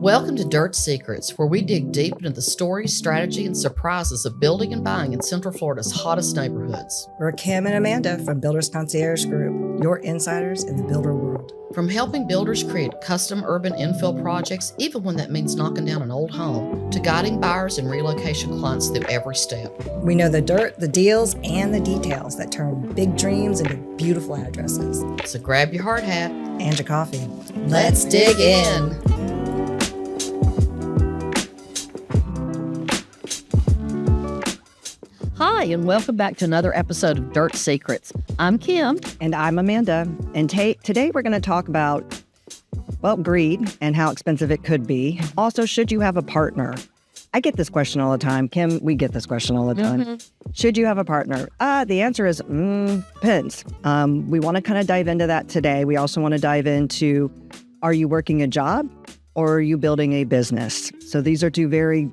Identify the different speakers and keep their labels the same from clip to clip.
Speaker 1: Welcome to Dirt Secrets, where we dig deep into the stories, strategy, and surprises of building and buying in Central Florida's hottest neighborhoods.
Speaker 2: We're Kim and Amanda from Builders Concierge Group, your insiders in the builder world.
Speaker 1: From helping builders create custom urban infill projects, even when that means knocking down an old home, to guiding buyers and relocation clients through every step.
Speaker 2: We know the dirt, the deals, and the details that turn big dreams into beautiful addresses.
Speaker 1: So grab your hard hat
Speaker 2: And your coffee.
Speaker 1: Let's dig in. Hi, and welcome back to another episode of Dirt Secrets. I'm Kim.
Speaker 3: And I'm Amanda. And today we're going to talk about, greed and how expensive it could be. Also, should you have a partner? I get this question all the time. Kim, we get this question all the time. Mm-hmm. Should you have a partner? The answer is, depends. We want to kind of dive into that today. We also want to dive into, are you working a job or are you building a business? So these are two very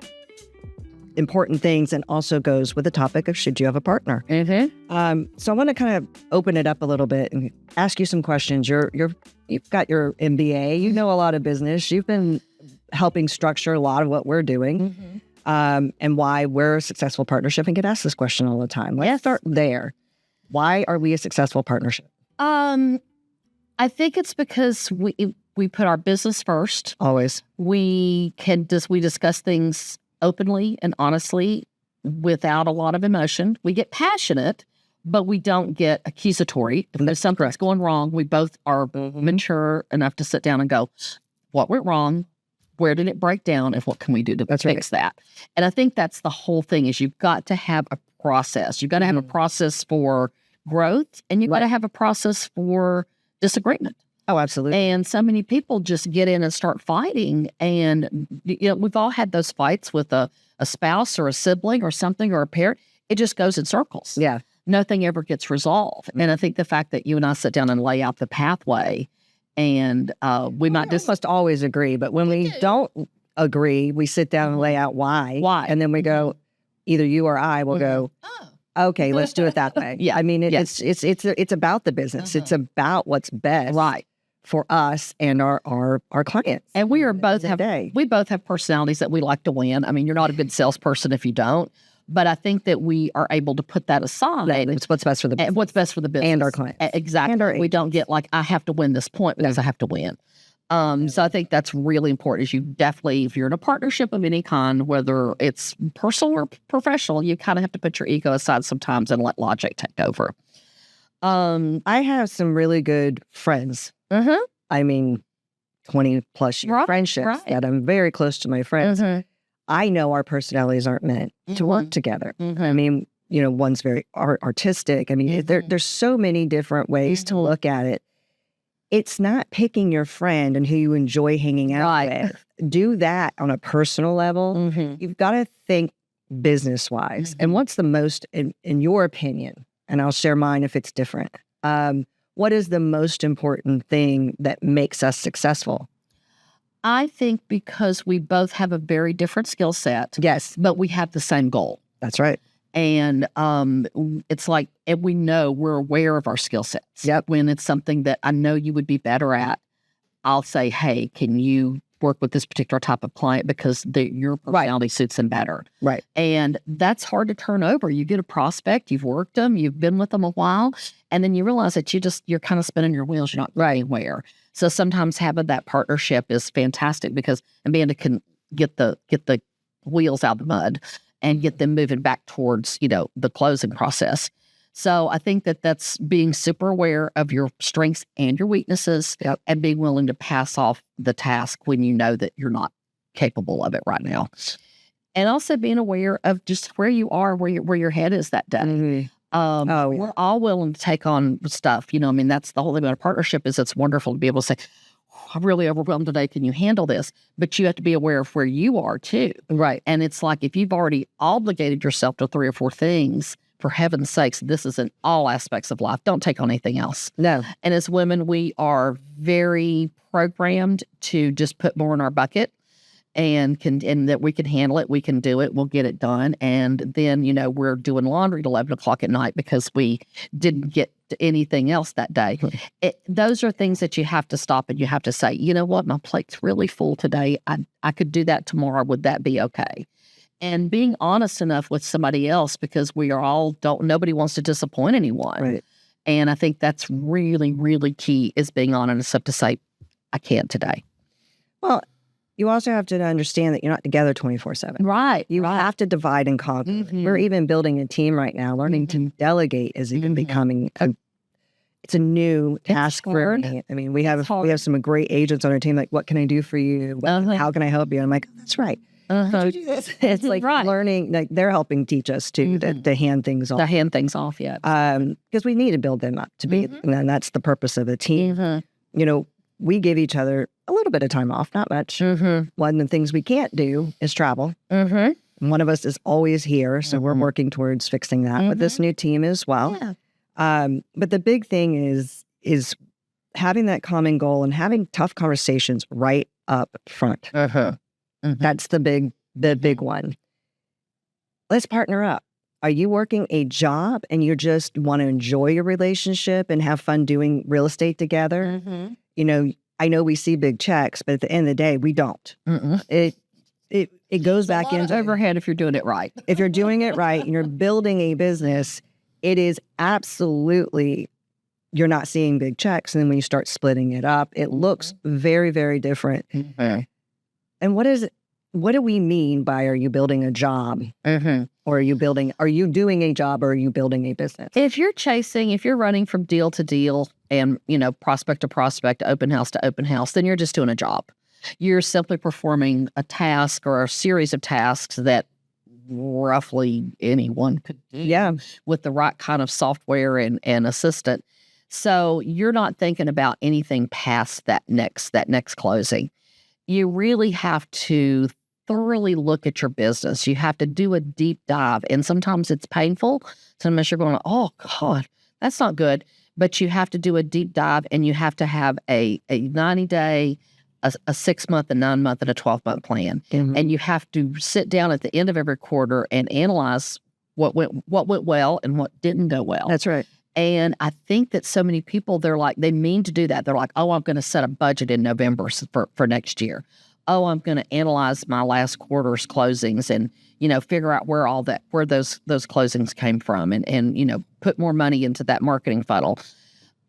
Speaker 3: important things, and also goes with the topic of should you have a partner.
Speaker 1: Mm-hmm.
Speaker 3: So I want to kind of open it up a little bit and ask you some questions. You've got your MBA, you know a lot of business, you've been helping structure a lot of what we're doing, and why we're a successful partnership, and get asked this question all the time. Let's start there. Why are we a successful partnership?
Speaker 1: I think it's because we put our business first.
Speaker 3: Always.
Speaker 1: We discuss things openly and honestly without a lot of emotion. We get passionate, but we don't get accusatory. If there's something that's going wrong, we both are mature enough to sit down and go, what went wrong? Where did it break down? And what can we do to fix that? And I think that's the whole thing, is you've got to have a process. You've got to have a process for growth, and you've got to have a process for disagreement.
Speaker 3: Oh, absolutely.
Speaker 1: And so many people just get in and start fighting. And, we've all had those fights with a spouse or a sibling or something, or a parent. It just goes in circles.
Speaker 3: Yeah.
Speaker 1: Nothing ever gets resolved. And I think the fact that you and I sit down and lay out the pathway, and we
Speaker 3: must always agree. But when we don't agree, we sit down and lay out why. And then we go, either you or I will go, okay, let's do it that way.
Speaker 1: Yeah.
Speaker 3: I mean, it's about the business. It's about what's best for us and our clients.
Speaker 1: And we both have personalities that we like to win. I mean, you're not a good salesperson if you don't, but I think that we are able to put that aside.
Speaker 3: It's what's best for the business.
Speaker 1: What's best for the business.
Speaker 3: And our clients.
Speaker 1: Exactly.
Speaker 3: And
Speaker 1: we don't get like, I have to win this point because I have to win. So I think that's really important, is you definitely, if you're in a partnership of any kind, whether it's personal or professional, you kind of have to put your ego aside sometimes and let logic take over.
Speaker 3: I have some really good friends. I mean, 20 plus year friendshis that I'm very close to my friends. I know our personalities aren't meant to work together. I mean, one's very artistic. I mean, there's so many different ways to look at it. It's not picking your friend and who you enjoy hanging out with. Do that on a personal level. You've got to think business-wise. And what's the most, in your opinion, and I'll share mine if it's different, what is the most important thing that makes us successful?
Speaker 1: I think because we both have a very different skill set.
Speaker 3: Yes.
Speaker 1: But we have the same goal.
Speaker 3: That's right.
Speaker 1: And it's like, and we know, we're aware of our skill sets.
Speaker 3: Yep.
Speaker 1: When it's something that I know you would be better at, I'll say, hey, can you work with this particular type of client because your personality suits them better.
Speaker 3: Right.
Speaker 1: And that's hard to turn over. You get a prospect, you've worked them, you've been with them a while, and then you realize that you're kind of spinning your wheels. You're not going anywhere. So sometimes having that partnership is fantastic, because Amanda can get the wheels out of the mud and get them moving back towards, the closing process. So I think that's being super aware of your strengths and your weaknesses, and being willing to pass off the task when you know that you're not capable of it right now. And also being aware of just where you are, where your head is that day. We're all willing to take on stuff. That's the whole thing about a partnership, is it's wonderful to be able to say, I'm really overwhelmed today. Can you handle this? But you have to be aware of where you are too.
Speaker 3: Right.
Speaker 1: And it's like, if you've already obligated yourself to 3 or 4 things, for heaven's sakes, this is in all aspects of life. Don't take on anything else.
Speaker 3: No.
Speaker 1: And as women, we are very programmed to just put more in our bucket, and that we can handle it, we can do it, we'll get it done. And then, we're doing laundry at 11 o'clock at night because we didn't get to anything else that day. Those are things that you have to stop and you have to say, you know what, my plate's really full today. I could do that tomorrow. Would that be okay? And being honest enough with somebody else, because we are all nobody wants to disappoint anyone.
Speaker 3: Right.
Speaker 1: And I think that's really, really key, is being honest enough to say, I can't today.
Speaker 3: Well, you also have to understand that you're not together 24/7.
Speaker 1: Right.
Speaker 3: You have to divide and conquer.
Speaker 1: Mm-hmm.
Speaker 3: We're even building a team right now. Learning to delegate is even becoming it's a new task for me. I mean, we have some great agents on our team. Like, what can I do for you? How can I help you? And I'm like, oh, that's right. How'd you do this? It's like learning. Like, they're helping teach us to hand things off.
Speaker 1: To hand things off, yeah.
Speaker 3: Because we need to build them up to be, and that's the purpose of a team. You know, we give each other a little bit of time off, not much. One of the things we can't do is travel. One of us is always here, so we're working towards fixing that with this new team as well. Yeah. But the big thing is having that common goal and having tough conversations right up front. That's the big one. Let's partner up. Are you working a job and you just want to enjoy your relationship and have fun doing real estate together? You know, I know we see big checks, but at the end of the day, we don't. It goes back into
Speaker 1: overhead if you're doing it right.
Speaker 3: If you're doing it right and you're building a business, it is absolutely, you're not seeing big checks. And then when you start splitting it up, it looks very, very different. And what do we mean by, are you building a job? Or are you doing a job, or are you building a business?
Speaker 1: If you're running from deal to deal and, you know, prospect to prospect, open house to open house, then you're just doing a job. You're simply performing a task or a series of tasks that roughly anyone could do with the right kind of software and assistant. So you're not thinking about anything past that next closing. You really have to thoroughly look at your business. You have to do a deep dive. And sometimes it's painful. Sometimes you're going, oh, God, that's not good. But you have to do a deep dive, and you have to have a 90-day, a 6-month, a 9-month, and a 12-month plan. And you have to sit down at the end of every quarter and analyze what went well and what didn't go well.
Speaker 3: That's right.
Speaker 1: And I think that so many people, they mean to do that. They're like, oh, I'm going to set a budget in November for next year. Oh, I'm going to analyze my last quarter's closings and, you know, figure out where those closings came from and, you know, put more money into that marketing funnel.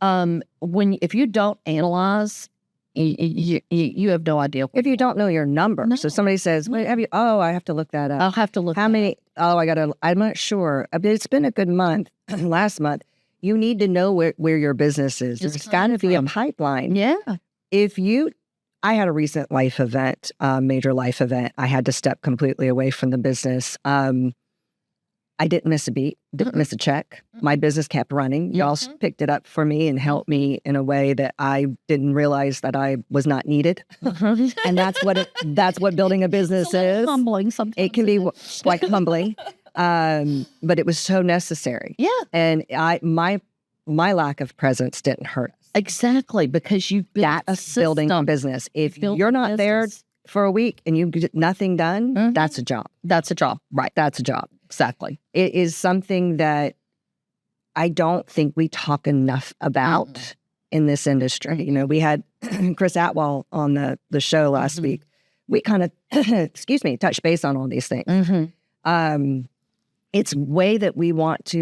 Speaker 1: If you don't analyze, you have no idea.
Speaker 3: If you don't know your number. No. So somebody says, wait, I have to look that up.
Speaker 1: I'll have to look.
Speaker 3: How many? I'm not sure. It's been a good month. Last month. You need to know where your business is. There's got to be a pipeline.
Speaker 1: Yeah.
Speaker 3: I had a recent life event, major life event. I had to step completely away from the business. I didn't miss a beat, didn't miss a check. My business kept running. Y'all picked it up for me and helped me in a way that I didn't realize that I was not needed. And that's what building a business is.
Speaker 1: Humbling sometimes.
Speaker 3: It can be quite humbling. But it was so necessary.
Speaker 1: Yeah.
Speaker 3: And my lack of presence didn't hurt us.
Speaker 1: Exactly, because you've built
Speaker 3: building a business. If you're not there for a week and you get nothing done, that's a job.
Speaker 1: That's a job. Right.
Speaker 3: That's a job.
Speaker 1: Exactly.
Speaker 3: It is something that I don't think we talk enough about in this industry. You know, we had Chris Atwell on the show last week. We kind of, touch base on all these things. It's way that we want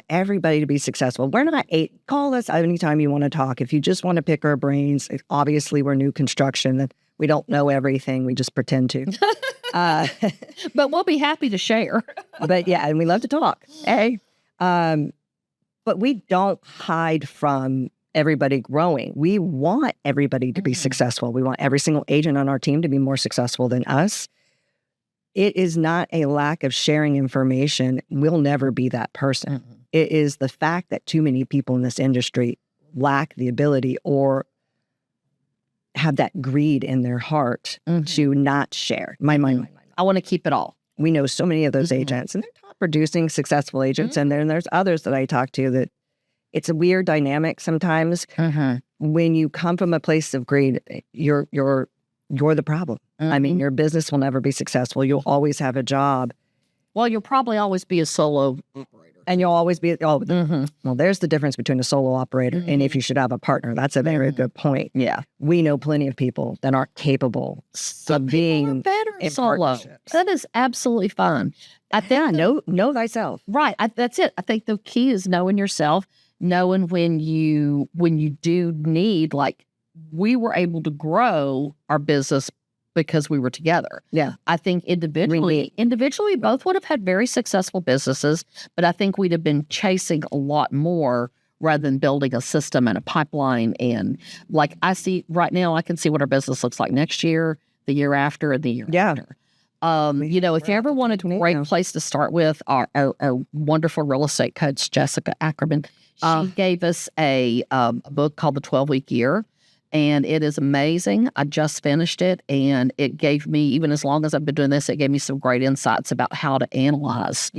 Speaker 3: everybody to be successful. We're not call us anytime you want to talk. If you just want to pick our brains, obviously we're new construction and we don't know everything. We just pretend to.
Speaker 1: But we'll be happy to share.
Speaker 3: But yeah, and we love to talk. Hey. But we don't hide from everybody growing. We want everybody to be successful. We want every single agent on our team to be more successful than us. It is not a lack of sharing information. We'll never be that person. It is the fact that too many people in this industry lack the ability or have that greed in their heart to not share.
Speaker 1: I want to keep it all.
Speaker 3: We know so many of those agents, and they're top producing successful agents. And then there's others that I talk to that it's a weird dynamic sometimes. When you come from a place of greed, you're the problem. I mean, your business will never be successful. You'll always have a job.
Speaker 1: Well, you'll probably always be a solo operator.
Speaker 3: And you'll always be, well, there's the difference between a solo operator and if you should have a partner. That's a very good point.
Speaker 1: Yeah.
Speaker 3: We know plenty of people that aren't capable of being
Speaker 1: better
Speaker 3: in
Speaker 1: solo.
Speaker 3: partnerships.
Speaker 1: That is absolutely fine. I think
Speaker 3: know thyself.
Speaker 1: Right. That's it. I think the key is knowing yourself, knowing when you do need, like, we were able to grow our business because we were together.
Speaker 3: Yeah.
Speaker 1: I think individually, both would have had very successful businesses, but I think we'd have been chasing a lot more rather than building a system and a pipeline. And like I see right now, I can see what our business looks like next year, the year after, and the year after. If you ever wanted a great place to start with, a wonderful real estate coach, Jessica Ackerman, she gave us a book called The 12-Week Year. And it is amazing. I just finished it, and it gave me, even as long as I've been doing this, it gave me some great insights about how to analyze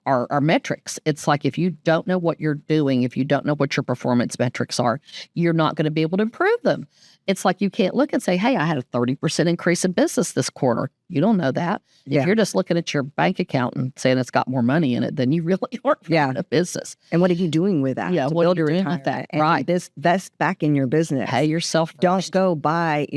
Speaker 1: our metrics. It's like, if you don't know what you're doing, if you don't know what your performance metrics are, you're not going to be able to improve them. It's like, you can't look and say, hey, I had a 30% increase in business this quarter. You don't know that.
Speaker 3: Yeah.
Speaker 1: If you're just looking at your bank account and saying it's got more money in it, then you really aren't running a business.
Speaker 3: And what are you doing with that?
Speaker 1: Yeah, what are you doing with that? Right.
Speaker 3: Invest back in your business.
Speaker 1: Pay yourself first.
Speaker 3: Don't go buy,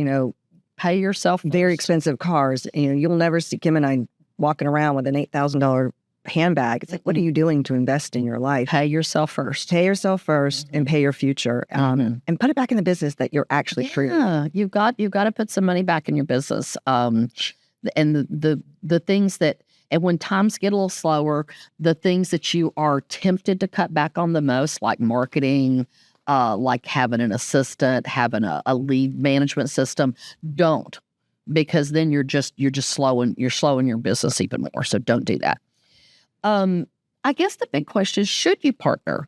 Speaker 1: pay yourself first.
Speaker 3: Very expensive cars. You'll never see Kim and I walking around with an $8,000 handbag. It's like, what are you doing to invest in your life?
Speaker 1: Pay yourself first.
Speaker 3: Pay yourself first and pay your future. And put it back in the business that you're actually true.
Speaker 1: Yeah, you've got to put some money back in your business. And the things that, and when times get a little slower, the things that you are tempted to cut back on the most, like marketing, like having an assistant, having a lead management system, don't, because then you're slowing your business even more. So don't do that. I guess the big question is, should you partner?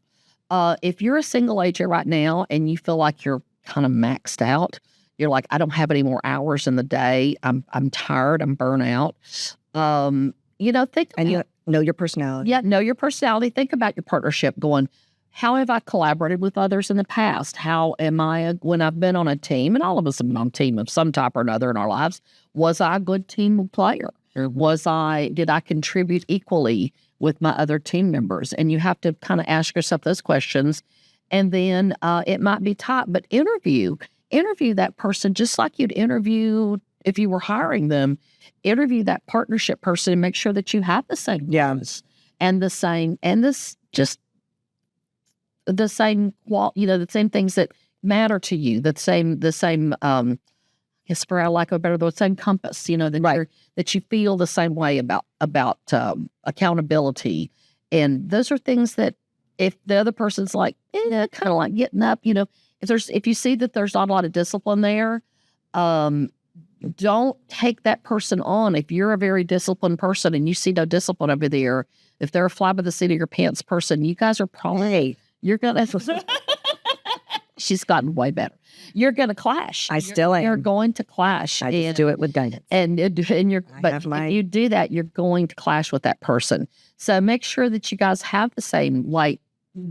Speaker 1: If you're a single agent right now and you feel like you're kind of maxed out, you're like, I don't have any more hours in the day. I'm tired. I'm burnt out. Think
Speaker 3: and you know your personality.
Speaker 1: Yeah, know your personality. Think about your partnership. Going, how have I collaborated with others in the past? How am I when I've been on a team? And all of us have been on a team of some type or another in our lives. Was I a good team player? Or did I contribute equally with my other team members? And you have to kind of ask yourself those questions. And then it might be tough, but interview that person just like you'd interview if you were hiring them. Interview that partnership person and make sure that you have the same goals and the same things that matter to you. The same. Yes, for lack of a better, the same compass, that you feel the same way about accountability. And those are things that if the other person's like, kind of like getting up, if you see that there's not a lot of discipline there, don't take that person on. If you're a very disciplined person and you see no discipline over there, if they're a fly by the seat of your pants person, you guys are probably, you're going to, she's gotten way better. You're going to clash.
Speaker 3: Still am.
Speaker 1: You're going to clash.
Speaker 3: I just do it with guidance.
Speaker 1: If you do that, you're going to clash with that person. So make sure that you guys have the same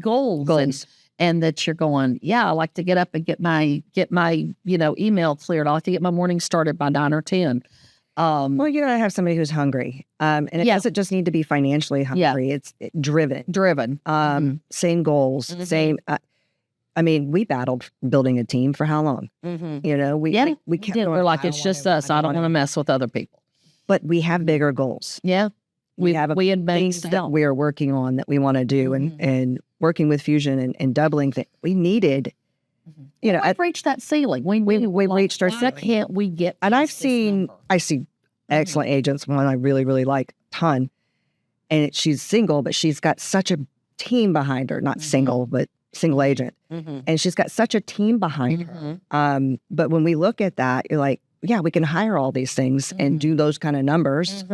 Speaker 1: goals. And that you're going, I like to get up and get my email cleared. I like to get my morning started by 9 or 10.
Speaker 3: Well, you gotta have somebody who's hungry. And it doesn't just need to be financially hungry. Yeah. It's driven. Same goals, same. We battled building a team for how long? We kept going,
Speaker 1: we're like, it's just us. I don't want to mess with other people.
Speaker 3: But we have bigger goals.
Speaker 1: Yeah.
Speaker 3: We have things that we are working on that we want to do and working with Fusion and doubling things. We needed,
Speaker 1: I've reached that ceiling. We
Speaker 3: reached our ceiling.
Speaker 1: Can't we get?
Speaker 3: And I see excellent agents, one I really, really like, ton. And she's single, but she's got such a team behind her, not single, but single agent. And she's got such a team behind her. But when we look at that, you're like, we can hire all these things and do those kind of numbers.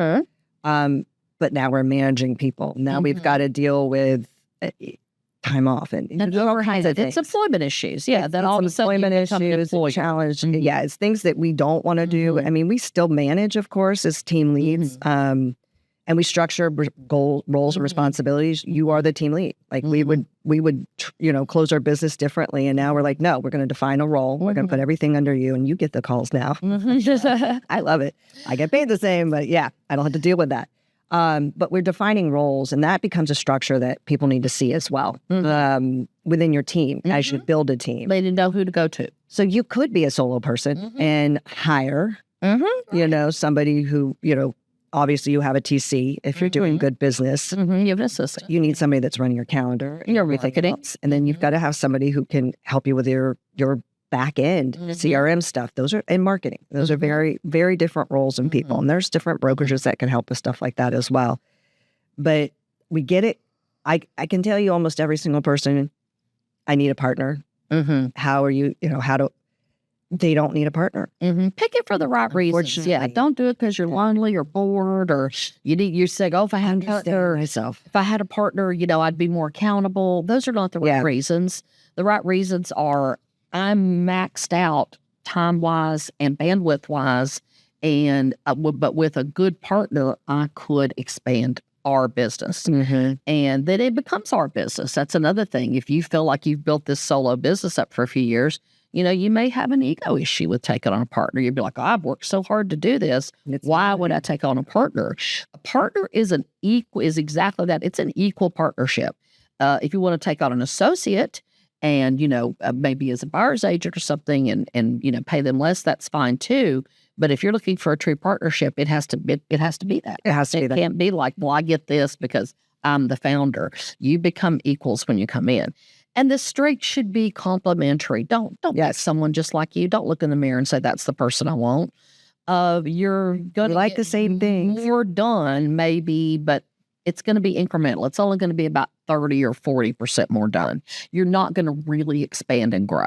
Speaker 3: But now we're managing people. Now we've got to deal with time off and all kinds of things.
Speaker 1: It's employment issues. Yeah, that all
Speaker 3: employment issues, challenge. Yeah, it's things that we don't want to do. I mean, we still manage, of course, as team leads. And we structure roles and responsibilities. You are the team lead. Like we would, close our business differently. And now we're like, no, we're going to define a role. We're going to put everything under you, and you get the calls now. I love it. I get paid the same, but I don't have to deal with that. But we're defining roles, and that becomes a structure that people need to see as well within your team as you build a team.
Speaker 1: They didn't know who to go to.
Speaker 3: So you could be a solo person and hire, somebody who, obviously you have a TC if you're doing good business.
Speaker 1: You have an assistant.
Speaker 3: You need somebody that's running your calendar, your marketing, and then you've got to have somebody who can help you with your back end CRM stuff. Those are in marketing. Those are very, very different roles in people, and there's different brokerages that can help with stuff like that as well. But we get it. I can tell you almost every single person, I need a partner. How are you? They don't need a partner.
Speaker 1: Pick it for the right reasons. Yeah, don't do it because you're lonely or bored, or you say, "Oh, if I had a partner, I'd be more accountable." Those are not the right reasons. The right reasons are I'm maxed out time wise and bandwidth wise, and but with a good partner, I could expand our business, and then it becomes our business. That's another thing. If you feel like you've built this solo business up for a few years, you may have an ego issue with taking on a partner. You'd be like, I've worked so hard to do this. Why would I take on a partner? A partner is exactly that. It's an equal partnership. If you want to take on an associate and, maybe as a buyer's agent or something and pay them less, that's fine too. But if you're looking for a true partnership, it has to be that. It has to be that. It can't be like, well, I get this because I'm the founder. You become equals when you come in. And the streak should be complementary. Don't get someone just like you. Don't look in the mirror and say, that's the person I want. You're going to
Speaker 3: like the same things.
Speaker 1: More done, maybe, but it's going to be incremental. It's only going to be about 30 or 40% more done. You're not going to really expand and grow.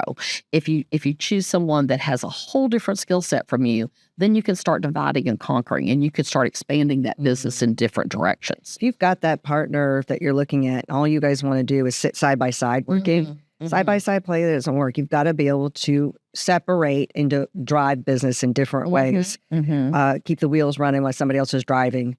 Speaker 1: If you choose someone that has a whole different skill set from you, then you can start dividing and conquering, and you can start expanding that business in different directions.
Speaker 3: If you've got that partner that you're looking at, and all you guys want to do is sit side by side working, side by side play that doesn't work. You've got to be able to separate and to drive business in different ways. Keep the wheels running while somebody else is driving.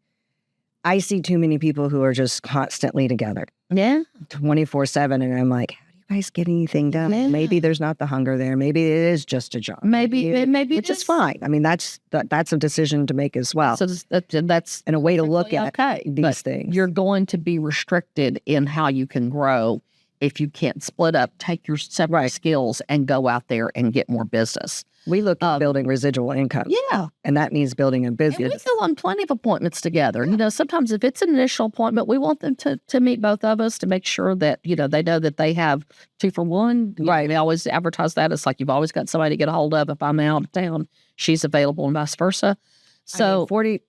Speaker 3: I see too many people who are just constantly together. 24/7. And I'm like, how do you guys get anything done? Maybe there's not the hunger there. Maybe it is just a job.
Speaker 1: Maybe
Speaker 3: it's just fine. I mean, that's a decision to make as well.
Speaker 1: So that's
Speaker 3: and a way to look at these things.
Speaker 1: You're going to be restricted in how you can grow if you can't split up, take your separate skills and go out there and get more business.
Speaker 3: We look at building residual income.
Speaker 1: Yeah.
Speaker 3: And that means building a business.
Speaker 1: And we fill on plenty of appointments together. Sometimes if it's an initial appointment, we want them to meet both of us to make sure that, they know that they have 2 for 1. Right. We always advertise that. It's like you've always got somebody to get a hold of. If I'm out of town, she's available and vice versa. So
Speaker 3: 40%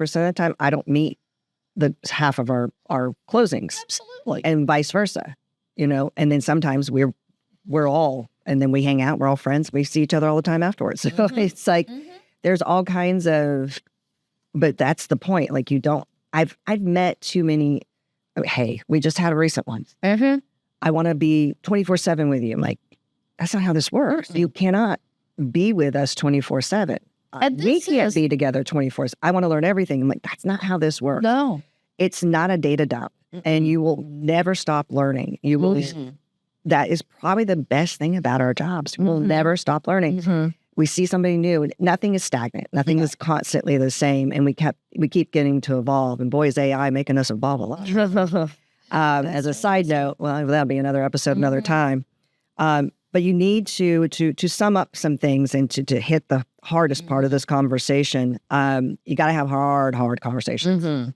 Speaker 3: of the time, I don't meet the half of our closings.
Speaker 1: Absolutely.
Speaker 3: And vice versa, and then sometimes we're all, and then we hang out, we're all friends, we see each other all the time afterwards. So it's like, there's all kinds of, but that's the point. Like I've met too many, hey, we just had a recent one. I want to be 24/7 with you. I'm like, that's not how this works. You cannot be with us 24/7. We can't be together 24/7. I want to learn everything. I'm like, that's not how this works.
Speaker 1: No.
Speaker 3: It's not a data dump, and you will never stop learning. You will. That is probably the best thing about our jobs. We'll never stop learning. We see somebody new, and nothing is stagnant. Nothing is constantly the same, and we keep getting to evolve. And boy, is AI making us evolve a lot. As a side note, well, that'll be another episode, another time. But you need to sum up some things and to hit the hardest part of this conversation. You got to have hard conversations.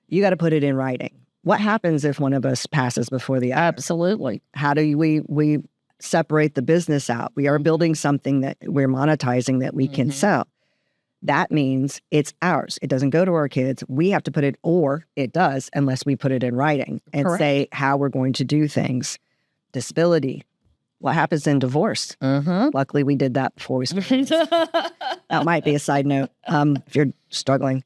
Speaker 3: You got to put it in writing. What happens if one of us passes before the other?
Speaker 1: Absolutely.
Speaker 3: How do we separate the business out? We are building something that we're monetizing that we can sell. That means it's ours. It doesn't go to our kids. We have to put it, or it does, unless we put it in writing and say how we're going to do things. Disability. What happens in divorce? Luckily, we did that before we started. That might be a side note if you're struggling.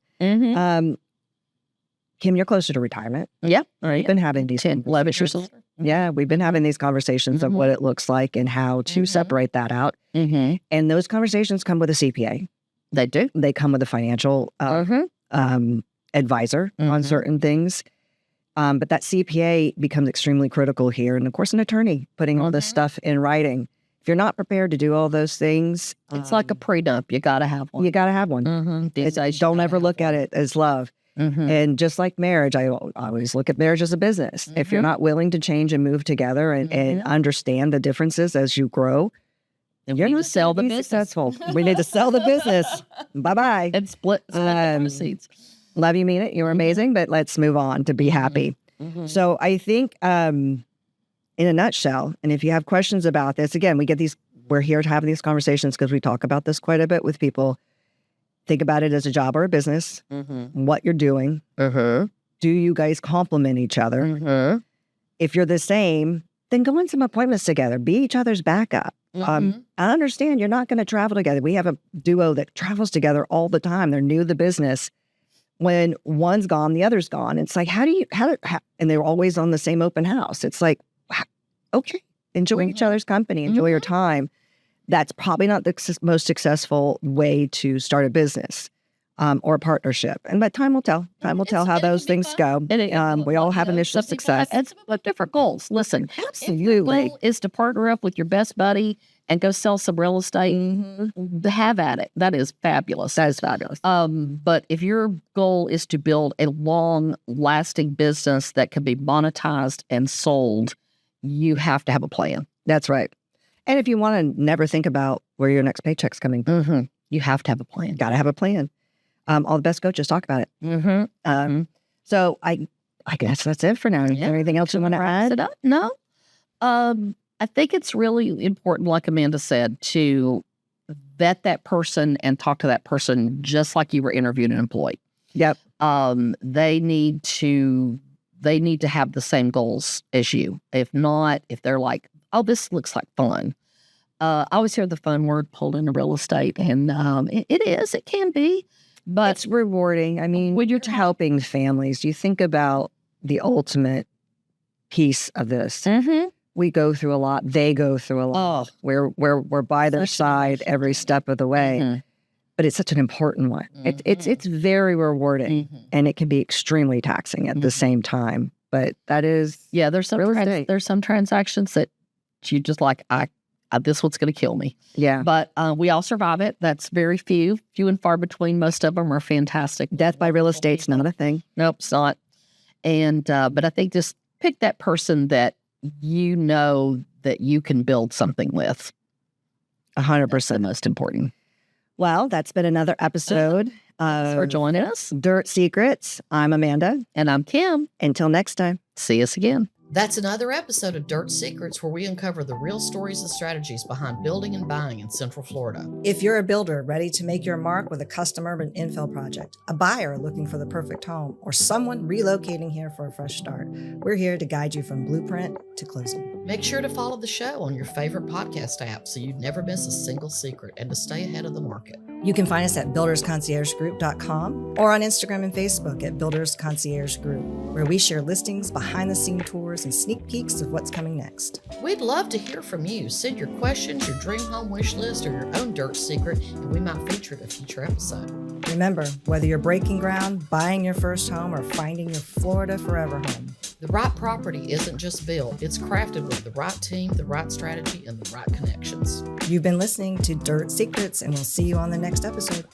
Speaker 3: Kim, you're closer to retirement.
Speaker 1: Yeah.
Speaker 3: We've been having these
Speaker 1: 11 years old.
Speaker 3: Yeah, we've been having these conversations of what it looks like and how to separate that out. And those conversations come with a CPA.
Speaker 1: They do.
Speaker 3: They come with a financial advisor on certain things. But that CPA becomes extremely critical here. And of course, an attorney putting all this stuff in writing. If you're not prepared to do all those things,
Speaker 1: it's like a prenup. You got to have one.
Speaker 3: You got to have one. Don't ever look at it as love. And just like marriage, I always look at marriage as a business. If you're not willing to change and move together and understand the differences as you grow,
Speaker 1: And
Speaker 3: you're
Speaker 1: we
Speaker 3: not
Speaker 1: need to sell the business.
Speaker 3: successful. We need to sell the business. Bye-bye.
Speaker 1: And split the proceeds.
Speaker 3: Love you, mean it. You're amazing, but let's move on to be happy. So I think in a nutshell, and if you have questions about this, again, we're here to have these conversations because we talk about this quite a bit with people. Think about it as a job or a business, what you're doing. Do you guys complement each other? If you're the same, then go on some appointments together. Be each other's backup. I understand you're not going to travel together. We have a duo that travels together all the time. They're new to the business. When one's gone, the other's gone. It's like, and they're always on the same open house. It's like, okay, enjoy each other's company, enjoy your time. That's probably not the most successful way to start a business or a partnership. But time will tell. Time will tell how those things go. We all have initial success.
Speaker 1: And some people have different goals. Listen,
Speaker 3: Absolutely.
Speaker 1: if your goal is to partner up with your best buddy and go sell some real estate, have at it. That is fabulous.
Speaker 3: That is fabulous.
Speaker 1: But if your goal is to build a long-lasting business that can be monetized and sold, you have to have a plan.
Speaker 3: That's right. And if you want to never think about where your next paycheck's coming from,
Speaker 1: you have to have a plan.
Speaker 3: got to have a plan. All the best coaches talk about it. So I guess that's it for now. Is there anything else you want to add?
Speaker 1: No. I think it's really important, like Amanda said, to vet that person and talk to that person just like you were interviewing an employee.
Speaker 3: Yep.
Speaker 1: They need to have the same goals as you. If not, if they're like, oh, this looks like fun. I always hear the fun word pulled into real estate, and it can be, but
Speaker 3: It's rewarding. I mean, when you're helping families, you think about the ultimate piece of this. We go through a lot. They go through a lot. We're by their side every step of the way. But it's such an important one. It's very rewarding, and it can be extremely taxing at the same time. But that is
Speaker 1: there's some transactions that you just like, this one's going to kill me.
Speaker 3: Yeah.
Speaker 1: But we all survive it. That's very few and far between. Most of them are fantastic.
Speaker 3: Death by real estate's not a thing.
Speaker 1: Nope, it's not. And but I think just pick that person that you know that you can build something with.
Speaker 3: 100%.
Speaker 1: That's the most important.
Speaker 3: Well, that's been another episode
Speaker 1: Thanks for joining us.
Speaker 3: Dirt Secrets. I'm Amanda.
Speaker 1: And I'm Kim.
Speaker 3: Until next time.
Speaker 1: See us again.
Speaker 4: That's another episode of Dirt Secrets, where we uncover the real stories and strategies behind building and buying in Central Florida.
Speaker 2: If you're a builder ready to make your mark with a custom urban infill project, a buyer looking for the perfect home, or someone relocating here for a fresh start, we're here to guide you from blueprint to closing.
Speaker 4: Make sure to follow the show on your favorite podcast app so you never miss a single secret and to stay ahead of the market.
Speaker 2: You can find us at buildersconciergegroup.com or on Instagram and Facebook at Builders Concierge Group, where we share listings, behind-the-scene tours, and sneak peeks of what's coming next.
Speaker 4: We'd love to hear from you. Send your questions, your dream home wish list, or your own dirt secret, and we might feature it in a future episode.
Speaker 2: Remember, whether you're breaking ground, buying your first home, or finding your Florida forever home,
Speaker 4: the right property isn't just built, it's crafted with the right team, the right strategy, and the right connections.
Speaker 2: you've been listening to Dirt Secrets, and we'll see you on the next episode.